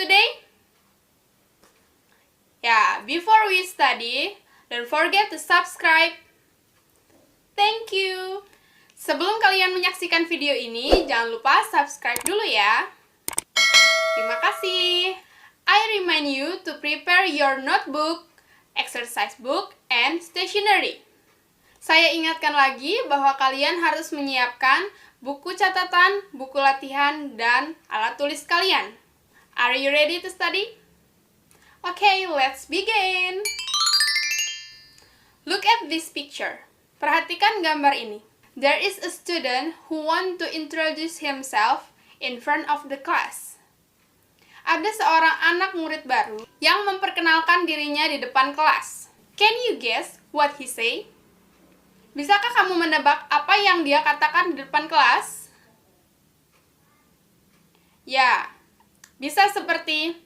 today? Yeah, before we study, don't forget to subscribe. Thank you. Sebelum kalian menyaksikan video ini, jangan lupa subscribe dulu ya. Terima kasih. I remind you to prepare your notebook, exercise book, and stationery. Saya ingatkan lagi bahwa kalian harus menyiapkan buku catatan, buku latihan, dan alat tulis kalian. Are you ready to study? Okay, let's begin. Look at this picture. Perhatikan gambar ini. There is a student who want to introduce himself in front of the class. Ada seorang anak murid baru yang memperkenalkan dirinya di depan kelas. Can you guess what he say? Bisakah kamu menebak apa yang dia katakan di depan kelas? Ya, bisa seperti,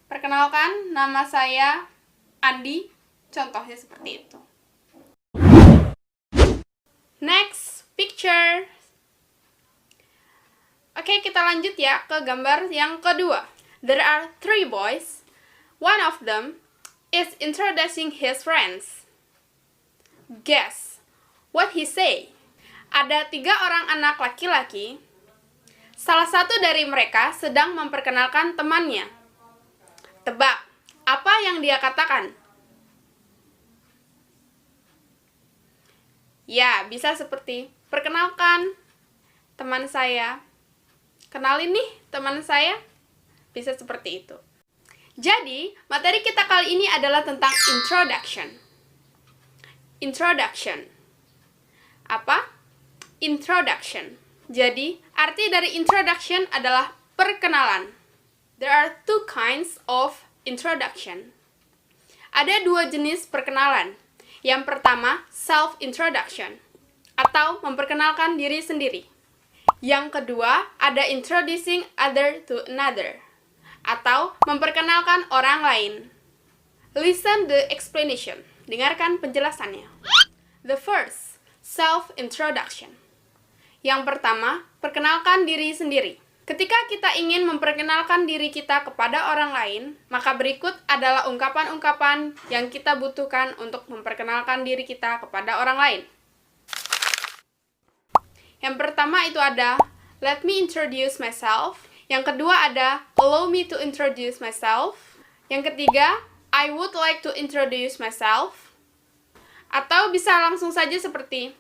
perkenalkan, nama saya Andi. Contohnya seperti itu. Next picture. Oke, kita lanjut ya ke gambar yang kedua. There are 3 boys. One of them is introducing his friends. Guess what he say? Ada 3 orang anak laki-laki. Salah satu dari mereka sedang memperkenalkan temannya. Tebak, apa yang dia katakan? Ya, bisa seperti, perkenalkan teman saya. Kenalin nih teman saya. Bisa seperti itu. Jadi, materi kita kali ini adalah tentang introduction. Introduction. Apa? Introduction. Jadi, arti dari introduction adalah perkenalan. There are 2 kinds of introduction. Ada 2 jenis perkenalan. Yang pertama, self-introduction, atau memperkenalkan diri sendiri. Yang kedua, ada introducing other to another, atau memperkenalkan orang lain. Listen the explanation. Dengarkan penjelasannya. The first, self-introduction. Yang pertama, perkenalkan diri sendiri. Ketika kita ingin memperkenalkan diri kita kepada orang lain, maka berikut adalah ungkapan-ungkapan yang kita butuhkan untuk memperkenalkan diri kita kepada orang lain. Yang pertama itu ada, let me introduce myself. Yang kedua ada, allow me to introduce myself. Yang ketiga, I would like to introduce myself. Atau bisa langsung saja seperti,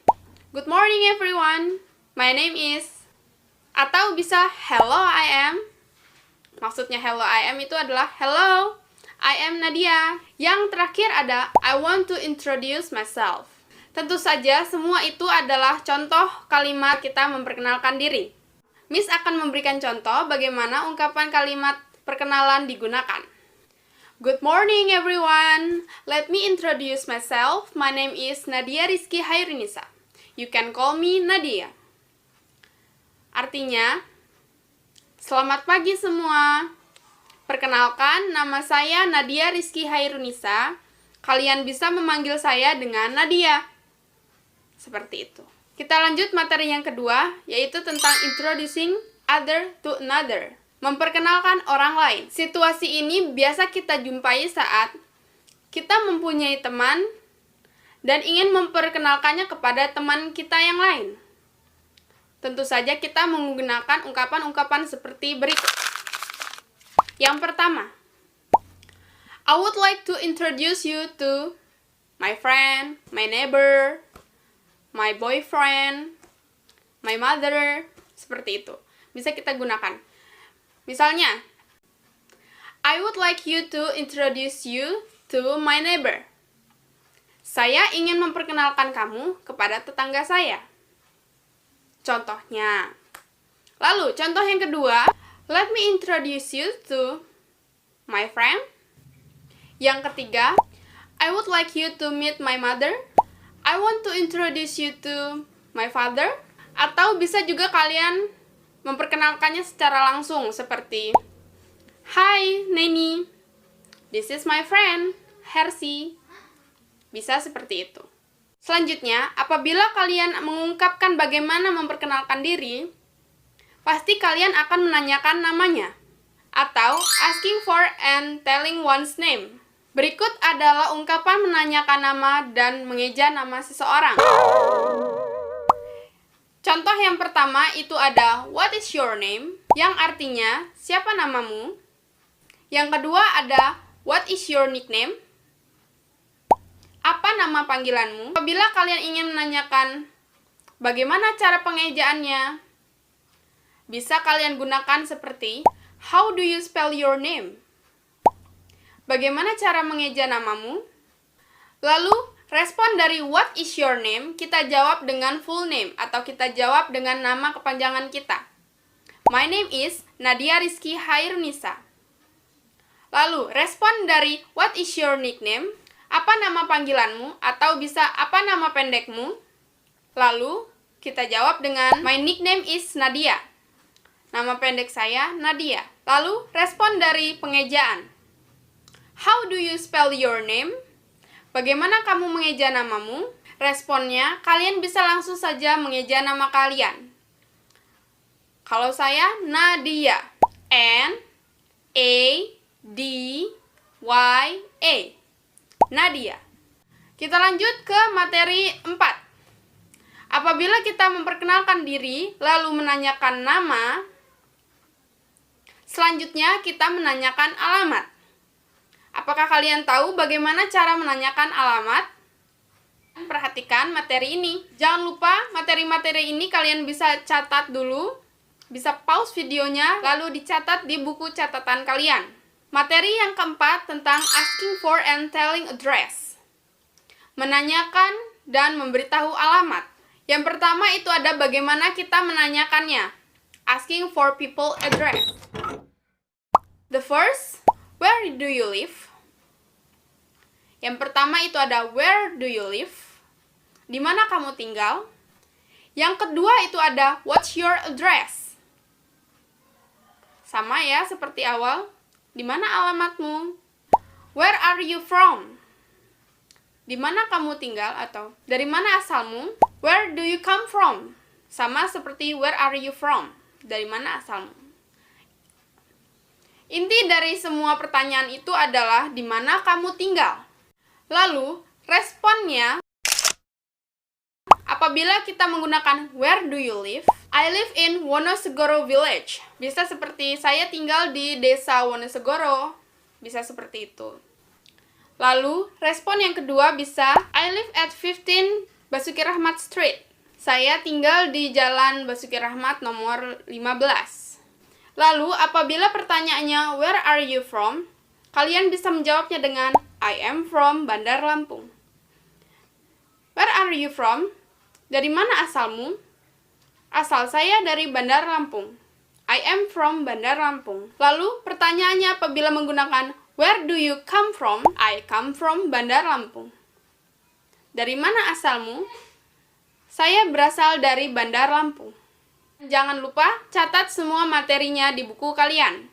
good morning everyone, my name is. Atau bisa, hello I am. Maksudnya hello I am itu adalah, hello, I am Nadia. Yang terakhir ada, I want to introduce myself. Tentu saja semua itu adalah contoh kalimat kita memperkenalkan diri. Miss akan memberikan contoh bagaimana ungkapan kalimat perkenalan digunakan. Good morning everyone. Let me introduce myself. My name is Nadia Rizky Hairunisa. You can call me Nadia. Artinya, selamat pagi semua. Perkenalkan, nama saya Nadia Rizky Hairunisa. Kalian bisa memanggil saya dengan Nadia. Seperti itu. Kita lanjut materi yang kedua, yaitu tentang introducing other to another. Memperkenalkan orang lain. Situasi ini biasa kita jumpai saat kita mempunyai teman dan ingin memperkenalkannya kepada teman kita yang lain. Tentu saja kita menggunakan ungkapan-ungkapan seperti berikut. Yang pertama, I would like to introduce you to my friend, my neighbor, my boyfriend, my mother, seperti itu. Bisa kita gunakan. Misalnya, I would like you to introduce you to my neighbor. Saya ingin memperkenalkan kamu kepada tetangga saya. Contohnya. Lalu, contoh yang kedua, let me introduce you to my friend. Yang ketiga, I would like you to meet my mother. I want to introduce you to my father. Atau bisa juga kalian memperkenalkannya secara langsung seperti, hi, Neni. This is my friend, Hersi. Bisa seperti itu. Selanjutnya, apabila kalian mengungkapkan bagaimana memperkenalkan diri, pasti kalian akan menanyakan namanya. atau asking for and telling one's name. Berikut adalah ungkapan menanyakan nama dan mengeja nama seseorang. Contoh yang pertama itu ada what is your name, yang artinya siapa namamu. Yang kedua ada what is your nickname, apa nama panggilanmu. Apabila kalian ingin menanyakan bagaimana cara pengejaannya, bisa kalian gunakan seperti how do you spell your name? Bagaimana cara mengeja namamu? Lalu, respon dari what is your name, kita jawab dengan full name atau kita jawab dengan nama kepanjangan kita. My name is Nadia Rizky Hairunisa. Lalu, respon dari what is your nickname, apa nama panggilanmu atau bisa apa nama pendekmu? Lalu, kita jawab dengan my nickname is Nadia. Nama pendek saya Nadia. Lalu, respon dari pengejaan. How do you spell your name? Bagaimana kamu mengeja namamu? Responnya, kalian bisa langsung saja mengeja nama kalian. Kalau saya, Nadia. N-A-D-Y-A. Nadia. Kita lanjut ke materi 4. Apabila kita memperkenalkan diri, lalu menanyakan nama, selanjutnya kita menanyakan alamat. Apakah kalian tahu bagaimana cara menanyakan alamat? Perhatikan materi ini. Jangan lupa materi-materi ini kalian bisa catat dulu, bisa pause videonya, lalu dicatat di buku catatan kalian. Materi yang keempat tentang asking for and telling address. Menanyakan dan memberitahu alamat. Yang pertama itu ada bagaimana kita menanyakannya. Asking for people address. The first, where do you live? Yang pertama itu ada where do you live? Di mana kamu tinggal? Yang kedua itu ada what's your address? Sama ya seperti awal. Di mana alamatmu? Where are you from? Di mana kamu tinggal atau dari mana asalmu? Where do you come from? Sama seperti where are you from? Dari mana asalmu? Inti dari semua pertanyaan itu adalah di mana kamu tinggal. Lalu, responnya, apabila kita menggunakan where do you live? I live in Wonosegoro Village. Bisa seperti saya tinggal di desa Wonosegoro. Bisa seperti itu. Lalu, respon yang kedua bisa I live at 15 Basuki Rahmat Street. Saya tinggal di Jalan Basuki Rahmat nomor 15. Lalu, apabila pertanyaannya where are you from? Kalian bisa menjawabnya dengan I am from Bandar Lampung. Where are you from? Dari mana asalmu? Asal saya dari Bandar Lampung. I am from Bandar Lampung. Lalu pertanyaannya apabila menggunakan where do you come from? I come from Bandar Lampung. Dari mana asalmu? Saya berasal dari Bandar Lampung. Jangan lupa catat semua materinya di buku kalian.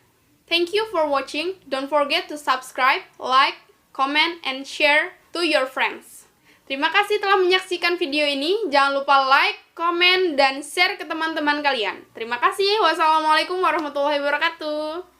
Thank you for watching. Don't forget to subscribe, like, comment, and share to your friends. Terima kasih telah menyaksikan video ini. Jangan lupa like, comment, dan share ke teman-teman kalian. Terima kasih. Wassalamualaikum warahmatullahi wabarakatuh.